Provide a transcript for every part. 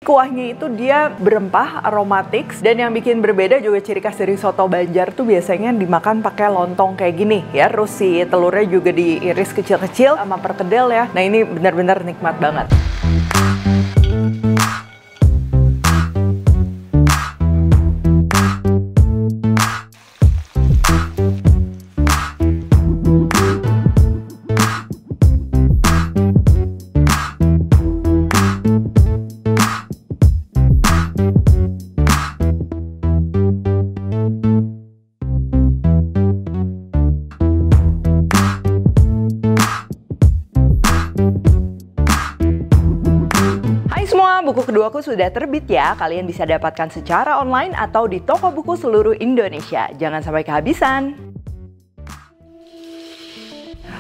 Kuahnya itu dia berempah, aromatik, dan yang bikin berbeda juga ciri khas dari soto Banjar tuh biasanya dimakan pakai lontong kayak gini ya. Terus si telurnya juga diiris kecil-kecil sama perkedel ya. Nah ini benar-benar nikmat banget. Buku keduaku sudah terbit ya, kalian bisa dapatkan secara online atau di toko buku seluruh Indonesia. Jangan sampai kehabisan.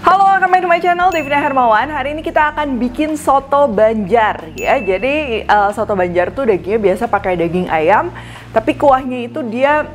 Halo, welcome back to my channel, Devina Hermawan. Hari ini kita akan bikin soto Banjar ya. Jadi soto Banjar tuh dagingnya biasa pakai daging ayam, tapi kuahnya itu dia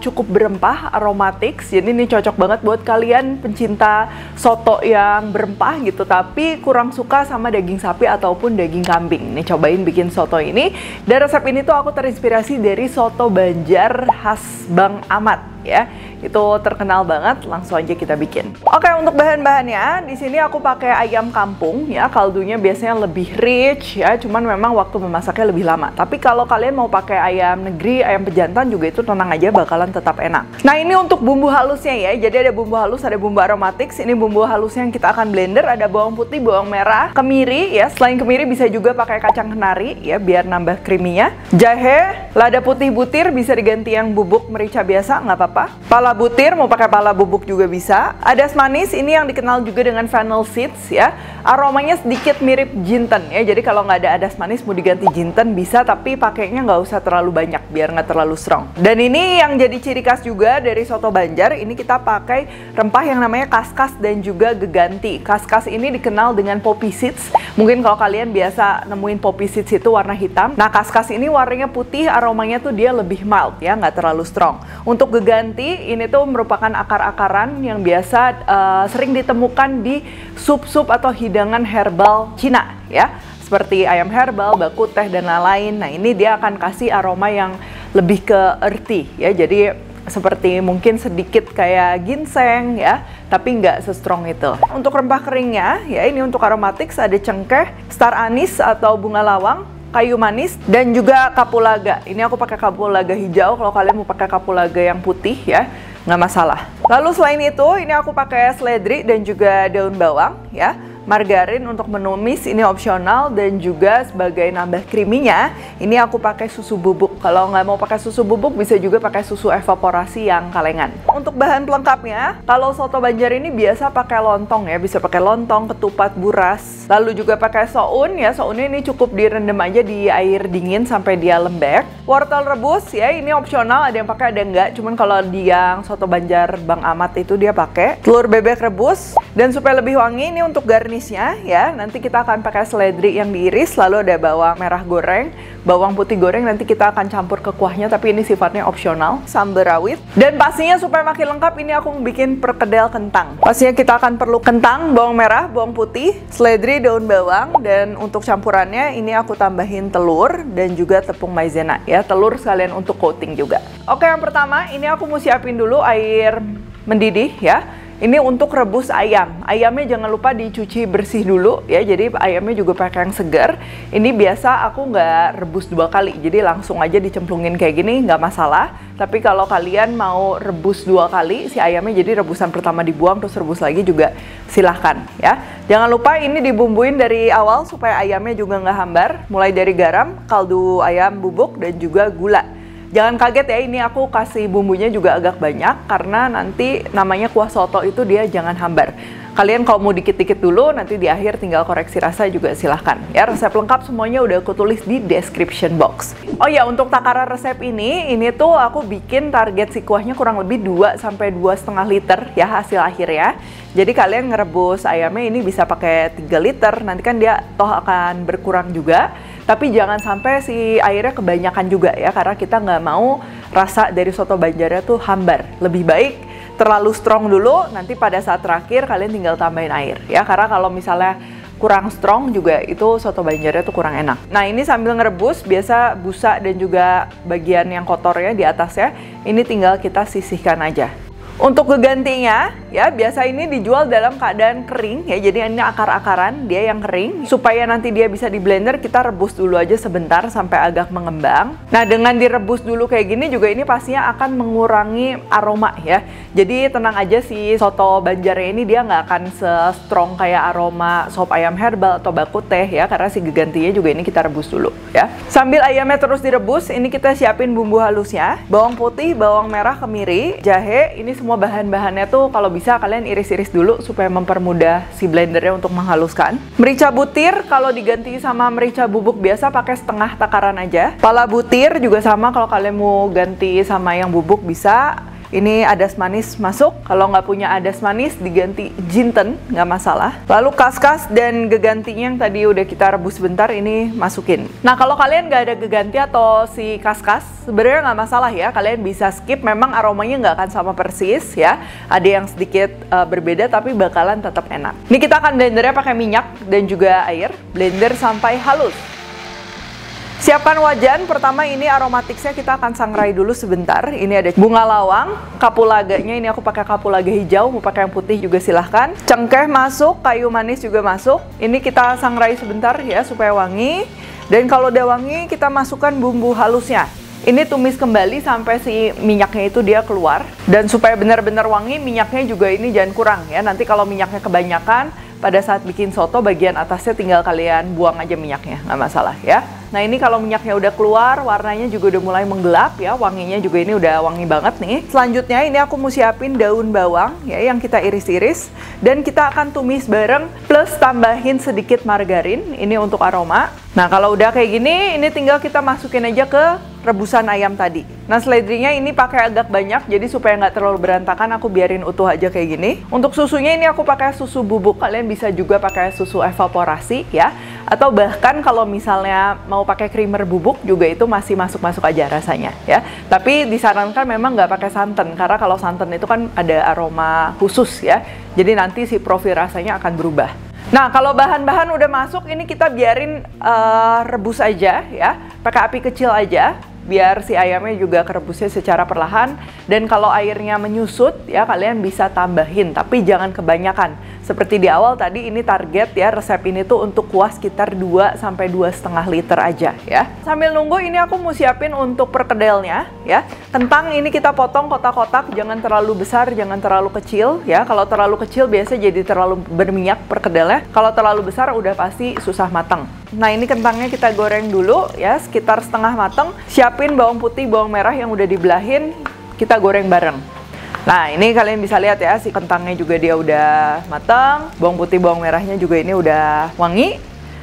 cukup berempah, aromatik. Jadi ini cocok banget buat kalian pencinta soto yang berempah gitu, tapi kurang suka sama daging sapi ataupun daging kambing. Nih cobain bikin soto ini. Dan resep ini tuh aku terinspirasi dari soto Banjar khas Bang Ahmad ya. Itu terkenal banget, langsung aja kita bikin. Oke, untuk bahan-bahannya di sini aku pakai ayam kampung ya. Kaldunya biasanya lebih rich ya, cuman memang waktu memasaknya lebih lama. Tapi kalau kalian mau pakai ayam negeri, ayam pejantan juga itu tenang aja bakalan tetap enak. Nah, ini untuk bumbu halusnya ya. Jadi ada bumbu halus, ada bumbu aromatik. Ini bumbu halusnya yang kita akan blender, ada bawang putih, bawang merah, kemiri ya. Selain kemiri bisa juga pakai kacang kenari ya biar nambah creamy-nya. Jahe, lada putih butir bisa diganti yang bubuk merica biasa, nggak apa-apa. Pala butir, mau pakai pala bubuk juga bisa. Adas manis, ini yang dikenal juga dengan fennel seeds ya. Aromanya sedikit mirip jinten ya. Jadi kalau nggak ada adas manis mau diganti jinten bisa, tapi pakainya nggak usah terlalu banyak biar nggak terlalu strong. Dan ini yang jadi ciri khas juga dari soto Banjar. Ini kita pakai rempah yang namanya kaskas dan juga geganti. Kaskas ini dikenal dengan poppy seeds. Mungkin kalau kalian biasa nemuin poppy seeds itu warna hitam. Nah, kaskas ini warnanya putih, aromanya tuh dia lebih mild ya, nggak terlalu strong. Untuk geganti ini tuh merupakan akar-akaran yang biasa sering ditemukan di sup-sup atau hidangan herbal Cina ya, seperti ayam herbal, bakut teh dan lain-lain. Nah ini dia akan kasih aroma yang lebih ke earthy ya, jadi seperti mungkin sedikit kayak ginseng ya, tapi nggak se-strong itu. Untuk rempah keringnya ya, ini untuk aromatik ada cengkeh, star anis atau bunga lawang, kayu manis, dan juga kapulaga. Ini aku pakai kapulaga hijau, kalau kalian mau pakai kapulaga yang putih ya, nggak masalah. Lalu selain itu, ini aku pakai seledri dan juga daun bawang ya. Margarin untuk menumis ini opsional, dan juga sebagai nambah creamy-nya ini aku pakai susu bubuk. Kalau nggak mau pakai susu bubuk bisa juga pakai susu evaporasi yang kalengan. Untuk bahan pelengkapnya, kalau soto Banjar ini biasa pakai lontong ya, bisa pakai lontong, ketupat, buras, lalu juga pakai soun ya. Sounnya ini cukup direndam aja di air dingin sampai dia lembek. Wortel rebus ya, ini opsional, ada yang pakai ada enggak, cuman kalau di yang soto Banjar Bang Ahmad itu dia pakai telur bebek rebus. Dan supaya lebih wangi, ini untuk garnisnya ya, nanti kita akan pakai seledri yang diiris, lalu ada bawang merah goreng, bawang putih goreng, nanti kita akan campur ke kuahnya, tapi ini sifatnya opsional. Sambal rawit, dan pastinya supaya makin lengkap ini aku bikin perkedel kentang. Pastinya kita akan perlu kentang, bawang merah, bawang putih, seledri, daun bawang, dan untuk campurannya ini aku tambahin telur dan juga tepung maizena ya, telur sekalian untuk coating juga. Oke, yang pertama ini aku mau siapin dulu air mendidih ya. Ini untuk rebus ayam. Ayamnya jangan lupa dicuci bersih dulu ya. Jadi ayamnya juga pakai yang segar. Ini biasa aku nggak rebus 2 kali. Jadi langsung aja dicemplungin kayak gini, nggak masalah. Tapi kalau kalian mau rebus 2 kali, si ayamnya jadi rebusan pertama dibuang terus rebus lagi juga silahkan ya. Jangan lupa ini dibumbuin dari awal supaya ayamnya juga nggak hambar. Mulai dari garam, kaldu ayam bubuk, dan juga gula. Jangan kaget ya, ini aku kasih bumbunya juga agak banyak karena nanti namanya kuah soto itu dia jangan hambar. Kalian kalau mau dikit-dikit dulu, nanti di akhir tinggal koreksi rasa juga silahkan. Ya, resep lengkap semuanya udah aku tulis di description box. Oh ya, untuk takaran resep ini tuh aku bikin target si kuahnya kurang lebih 2-2,5 liter ya hasil akhir ya. Jadi kalian ngerebus ayamnya ini bisa pakai 3 liter, nanti kan dia toh akan berkurang juga. Tapi jangan sampai si airnya kebanyakan juga ya, karena kita nggak mau rasa dari soto Banjarnya tuh hambar. Lebih baik terlalu strong dulu, nanti pada saat terakhir kalian tinggal tambahin air ya. Karena kalau misalnya kurang strong juga itu soto Banjarnya tuh kurang enak. Nah ini sambil ngerebus, biasa busa dan juga bagian yang kotornya di atasnya, ini tinggal kita sisihkan aja. Untuk kegantinya, ya biasa ini dijual dalam keadaan kering ya, jadi ini akar-akaran dia yang kering. Supaya nanti dia bisa di blender, kita rebus dulu aja sebentar sampai agak mengembang. Nah dengan direbus dulu kayak gini juga ini pastinya akan mengurangi aroma ya. Jadi tenang aja, si soto Banjarnya ini dia nggak akan se-strong kayak aroma sop ayam herbal atau bakut teh ya, karena si gegantinya juga ini kita rebus dulu ya. Sambil ayamnya terus direbus, ini kita siapin bumbu halusnya, bawang putih, bawang merah, kemiri, jahe. Ini semua bahan-bahannya tuh kalau bisa kalian iris-iris dulu supaya mempermudah si blendernya untuk menghaluskan. Merica butir kalau diganti sama merica bubuk biasa pakai setengah takaran aja. Pala butir juga sama, kalau kalian mau ganti sama yang bubuk bisa. Ini adas manis masuk, kalau nggak punya adas manis diganti jinten, nggak masalah. Lalu kaskas dan gegantinya yang tadi udah kita rebus bentar ini masukin. Nah kalau kalian nggak ada geganti atau si kaskas, sebenarnya nggak masalah ya, kalian bisa skip, memang aromanya nggak akan sama persis ya. Ada yang sedikit berbeda tapi bakalan tetap enak. Ini kita akan blendernya pakai minyak dan juga air, blender sampai halus. Siapkan wajan, pertama ini aromaticsnya kita akan sangrai dulu sebentar. Ini ada bunga lawang, kapulaganya ini aku pakai kapulaga hijau, mau pakai yang putih juga silahkan. Cengkeh masuk, kayu manis juga masuk. Ini kita sangrai sebentar ya supaya wangi. Dan kalau udah wangi kita masukkan bumbu halusnya. Ini tumis kembali sampai si minyaknya itu dia keluar. Dan supaya benar-benar wangi, minyaknya juga ini jangan kurang ya. Nanti kalau minyaknya kebanyakan, pada saat bikin soto bagian atasnya tinggal kalian buang aja minyaknya, nggak masalah ya. Nah ini kalau minyaknya udah keluar, warnanya juga udah mulai menggelap ya, wanginya juga ini udah wangi banget nih. Selanjutnya ini aku mau siapin daun bawang ya yang kita iris-iris, dan kita akan tumis bareng plus tambahin sedikit margarin ini untuk aroma. Nah kalau udah kayak gini, ini tinggal kita masukin aja ke rebusan ayam tadi. Nah seledrinya ini pakai agak banyak, jadi supaya nggak terlalu berantakan aku biarin utuh aja kayak gini. Untuk susunya ini aku pakai susu bubuk, kalian bisa juga pakai susu evaporasi ya. Atau bahkan kalau misalnya mau pakai creamer bubuk juga itu masih masuk-masuk aja rasanya ya. Tapi disarankan memang nggak pakai santan, karena kalau santan itu kan ada aroma khusus ya. Jadi nanti si profil rasanya akan berubah. Nah kalau bahan-bahan udah masuk, ini kita biarin rebus aja ya, pakai api kecil aja, biar si ayamnya juga kerebusnya secara perlahan. Dan kalau airnya menyusut ya kalian bisa tambahin, tapi jangan kebanyakan. Seperti di awal tadi, ini target ya, resep ini tuh untuk kuah sekitar 2 sampai 2,5 liter aja ya. Sambil nunggu ini aku mau siapin untuk perkedelnya ya. Kentang ini kita potong kotak-kotak, jangan terlalu besar, jangan terlalu kecil ya. Kalau terlalu kecil biasa jadi terlalu berminyak perkedelnya. Kalau terlalu besar udah pasti susah matang. Nah ini kentangnya kita goreng dulu ya, sekitar setengah matang. Siapin bawang putih, bawang merah yang udah dibelahin, kita goreng bareng. Nah ini kalian bisa lihat ya, si kentangnya juga dia udah matang, bawang putih, bawang merahnya juga ini udah wangi.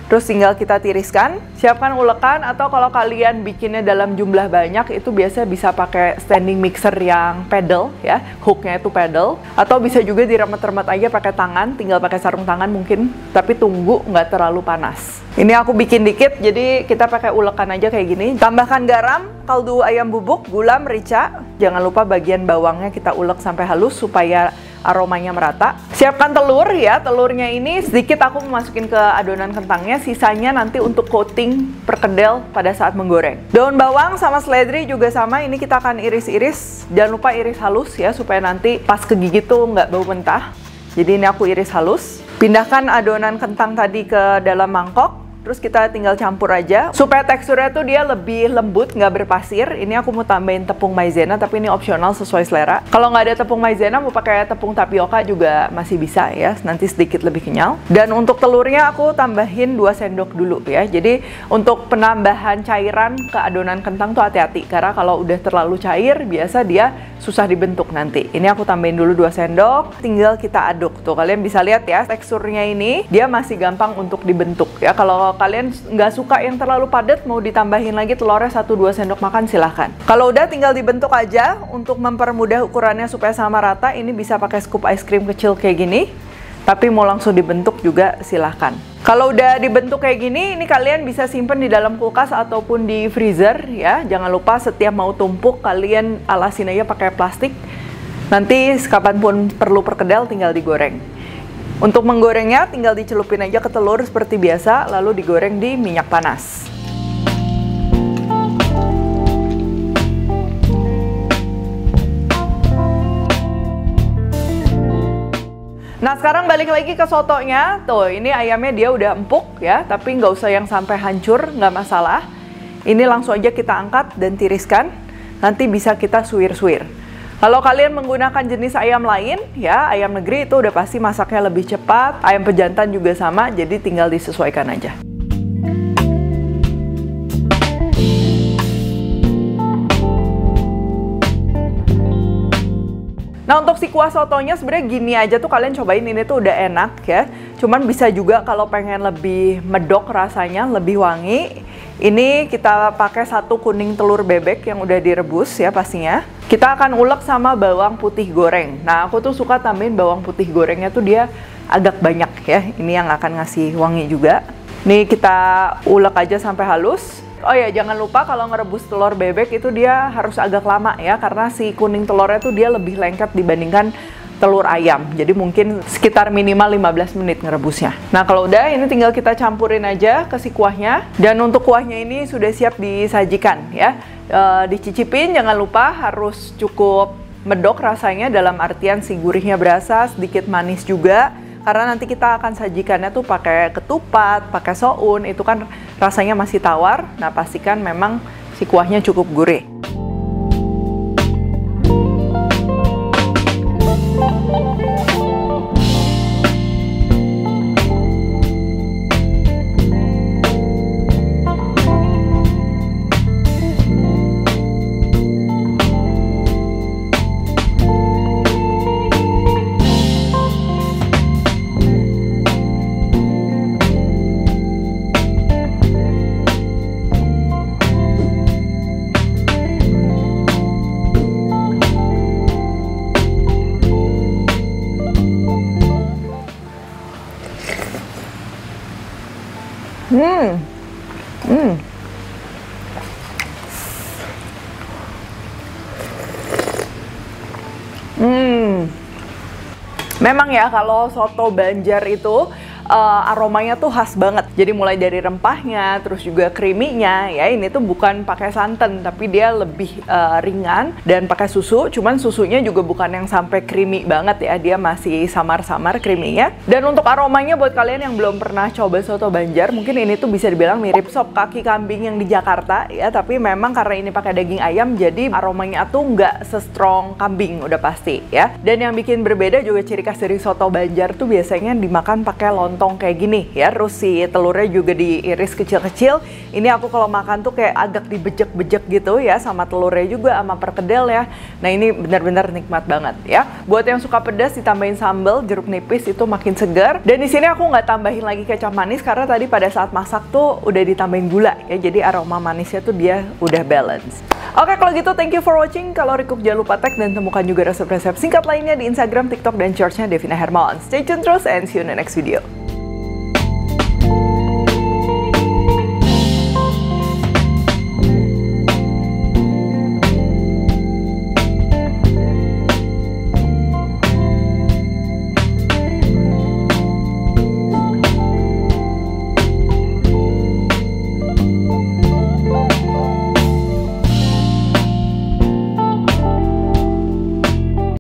Terus tinggal kita tiriskan. Siapkan ulekan, atau kalau kalian bikinnya dalam jumlah banyak itu biasa bisa pakai standing mixer yang pedal ya, hooknya itu pedal. Atau bisa juga diremet-remet aja pakai tangan, tinggal pakai sarung tangan mungkin, tapi tunggu nggak terlalu panas. Ini aku bikin dikit, jadi kita pakai ulekan aja kayak gini. Tambahkan garam, kaldu ayam bubuk, gula, merica. Jangan lupa bagian bawangnya kita ulek sampai halus supaya aromanya merata. Siapkan telur ya, telurnya ini sedikit aku masukin ke adonan kentangnya, sisanya nanti untuk coating perkedel pada saat menggoreng. Daun bawang sama seledri juga sama, ini kita akan iris-iris, jangan lupa iris halus ya, supaya nanti pas kegigit tuh nggak bau mentah. Jadi ini aku iris halus. Pindahkan adonan kentang tadi ke dalam mangkok. Terus kita tinggal campur aja supaya teksturnya tuh dia lebih lembut, nggak berpasir. Ini aku mau tambahin tepung maizena, tapi ini opsional sesuai selera. Kalau nggak ada tepung maizena, mau pakai tepung tapioka juga masih bisa ya, nanti sedikit lebih kenyal. Dan untuk telurnya aku tambahin 2 sendok dulu ya. Jadi untuk penambahan cairan ke adonan kentang tuh hati-hati, karena kalau udah terlalu cair biasa dia susah dibentuk nanti. Ini aku tambahin dulu 2 sendok, tinggal kita aduk. Tuh kalian bisa lihat ya, teksturnya ini dia masih gampang untuk dibentuk ya. Kalau kalian nggak suka yang terlalu padat, mau ditambahin lagi telurnya 1-2 sendok makan silahkan. Kalau udah tinggal dibentuk aja. Untuk mempermudah ukurannya supaya sama rata, ini bisa pakai scoop ice cream kecil kayak gini. Tapi mau langsung dibentuk juga silahkan. Kalau udah dibentuk kayak gini, ini kalian bisa simpen di dalam kulkas ataupun di freezer ya. Jangan lupa setiap mau tumpuk kalian alasin aja pakai plastik. Nanti kapanpun perlu perkedel tinggal digoreng. Untuk menggorengnya tinggal dicelupin aja ke telur seperti biasa, lalu digoreng di minyak panas. Nah sekarang balik lagi ke sotonya. Tuh ini ayamnya dia udah empuk ya, tapi nggak usah yang sampai hancur, nggak masalah. Ini langsung aja kita angkat dan tiriskan. Nanti bisa kita suwir-suwir. Kalau kalian menggunakan jenis ayam lain ya, ayam negeri itu udah pasti masaknya lebih cepat. Ayam pejantan juga sama, jadi tinggal disesuaikan aja. Nah untuk si kuah sotonya sebenarnya gini aja tuh kalian cobain, ini tuh udah enak ya. Cuman bisa juga kalau pengen lebih medok rasanya, lebih wangi. Ini kita pakai 1 kuning telur bebek yang udah direbus ya pastinya. Kita akan ulek sama bawang putih goreng. Nah aku tuh suka tambahin bawang putih gorengnya tuh dia agak banyak ya. Ini yang akan ngasih wangi juga. Nih kita ulek aja sampai halus. Oh ya, jangan lupa kalau ngerebus telur bebek itu dia harus agak lama ya, karena si kuning telurnya tuh dia lebih lengket dibandingkan telur ayam. Jadi mungkin sekitar minimal 15 menit ngerebusnya. Nah kalau udah, ini tinggal kita campurin aja ke si kuahnya. Dan untuk kuahnya ini sudah siap disajikan ya. Dicicipin, jangan lupa harus cukup medok rasanya, dalam artian si gurihnya berasa, sedikit manis juga. Karena nanti kita akan sajikannya tuh pakai ketupat, pakai soun, itu kan rasanya masih tawar. Nah pastikan memang si kuahnya cukup gurih. Memang ya kalau soto Banjar itu aromanya tuh khas banget. Jadi mulai dari rempahnya, terus juga creamy-nya ya, ini tuh bukan pakai santan tapi dia lebih ringan dan pakai susu. Cuman susunya juga bukan yang sampai creamy banget ya, dia masih samar-samar creamy-nya. Dan untuk aromanya buat kalian yang belum pernah coba soto Banjar, mungkin ini tuh bisa dibilang mirip sop kaki kambing yang di Jakarta ya, tapi memang karena ini pakai daging ayam jadi aromanya tuh nggak se-strong kambing udah pasti ya. Dan yang bikin berbeda juga ciri khas dari soto Banjar tuh biasanya dimakan pakai lontong kayak gini ya, terus si telurnya juga diiris kecil-kecil. Ini aku kalau makan tuh kayak agak dibejek-bejek gitu ya, sama telurnya juga, sama perkedel ya. Nah ini benar-benar nikmat banget ya. Buat yang suka pedas ditambahin sambal jeruk nipis itu makin segar. Dan di sini aku nggak tambahin lagi kecap manis karena tadi pada saat masak tuh udah ditambahin gula ya, jadi aroma manisnya tuh dia udah balance. Oke kalau gitu thank you for watching. Kalau recook jangan lupa tag dan temukan juga resep-resep singkat lainnya di Instagram, TikTok, dan Shorts-nya Devina Hermawan. Stay tune terus and see you in the next video.